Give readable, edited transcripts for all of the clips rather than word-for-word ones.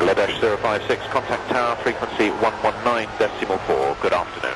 Kilo-056, contact tower, frequency 119.4. Good afternoon.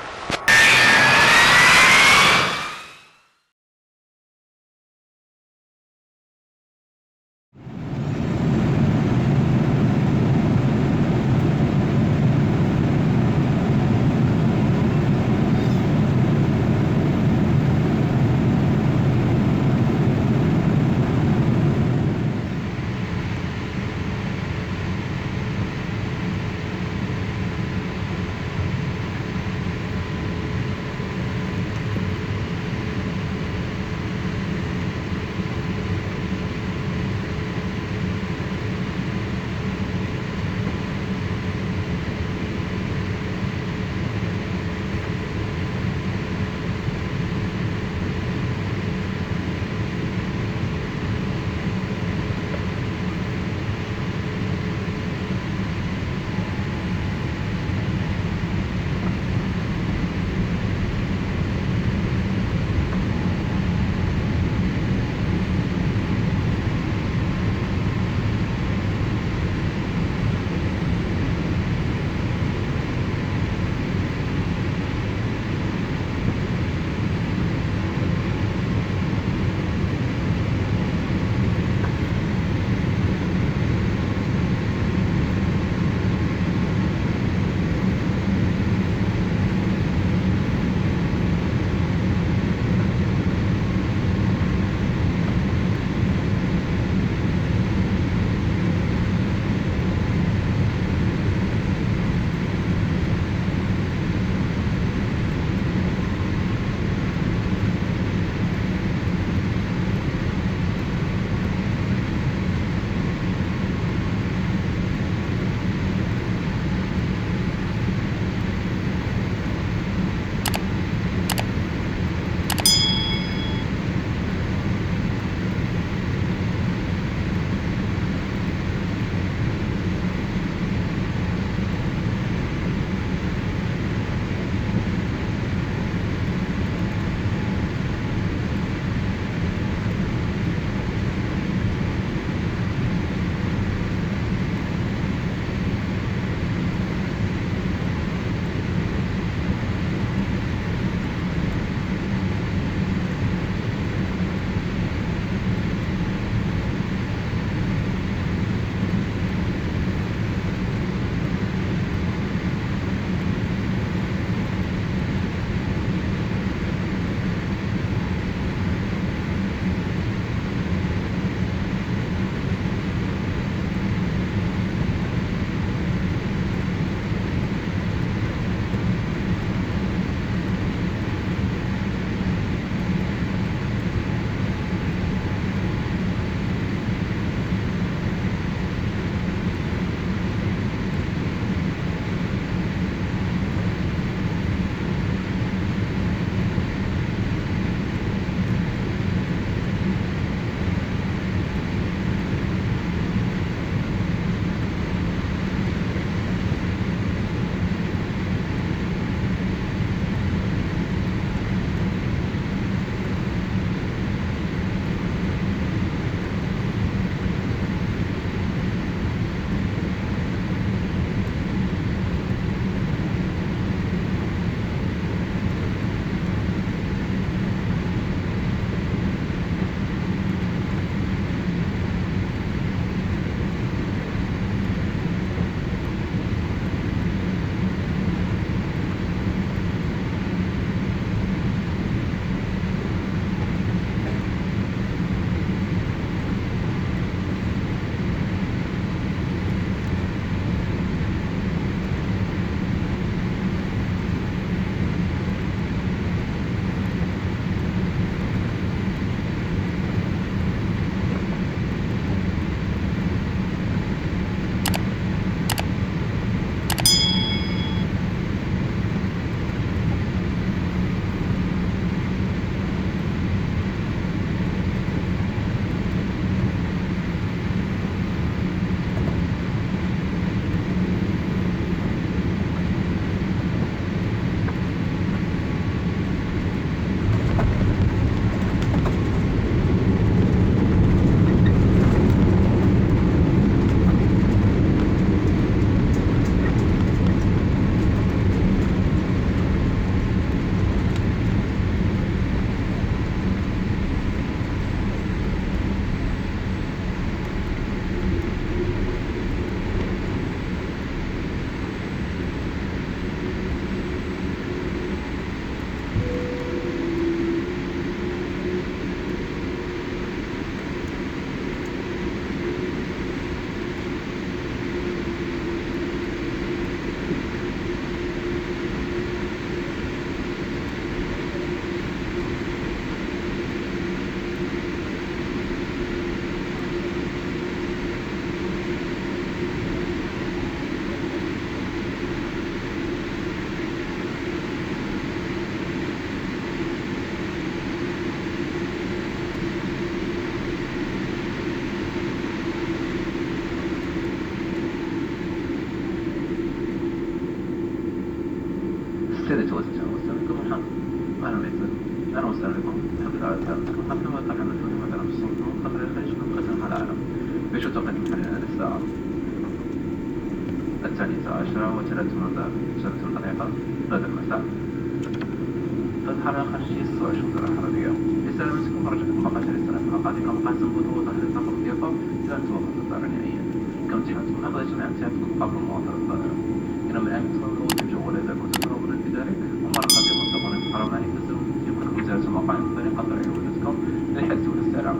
سيدة وزير وسلامكم الحمد أهلا بكم أهلا وسهلا بكم حفظ على سلامتكم حفظ وطبعا مدرون مثلا في الصوت وقبل الخارج قسم على العالم بشو تقدم حالنا للساعة 12:30 دقيقة غدا المساء تتحرك خارجية السؤال شكرا حربية لسلامتكم أرجوكم بقاء رسالة مقاطعكم قاسم بطوة تحت الطاقم الضيافة إلى أن توقف الطائرة نهائيا كم جهتكم أخذ جميع امتيازاتكم قبل مواصلة الطائرة إن من الآن تدخلون في الجو إذا كنتم ترغبون في ذلك ومرة قادمة تكون الحرمان يمكنكم زيارة الموقع من طريق الطريق وجودكم للحجز والاستعلام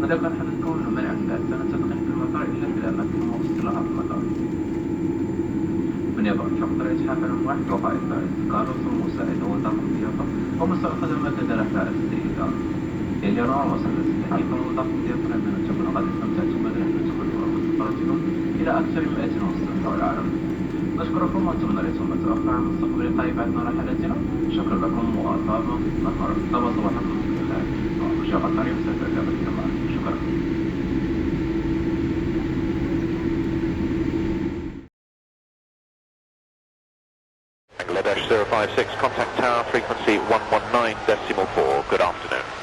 ماذا كان حدثكم من منع من ذلك لن تدخل في المطار إلا في الأماكن الموصلة في المطار من يضع شخص رئيس حافل واحد وقائد كارلوس ومساعد وطاقم الضيافة ومستوى خدمات دراسة الاستئذان يجرون وصل الاستحقاق وطاقم الضيافة لأننا تكون قد استمتعتم برحلة تخرجوا وسفرتكم إلى أكثر من 100 وصل حول العالم نشكركم وأنتم نريتم متأخر عن مستقبل قريب عندنا رحلتنا شكرا لكم وأطاب صباحكم بخير وشاق الطريق سترجع بالكرام شكرا Bangladesh 056, contact tower frequency 119.4. Good afternoon.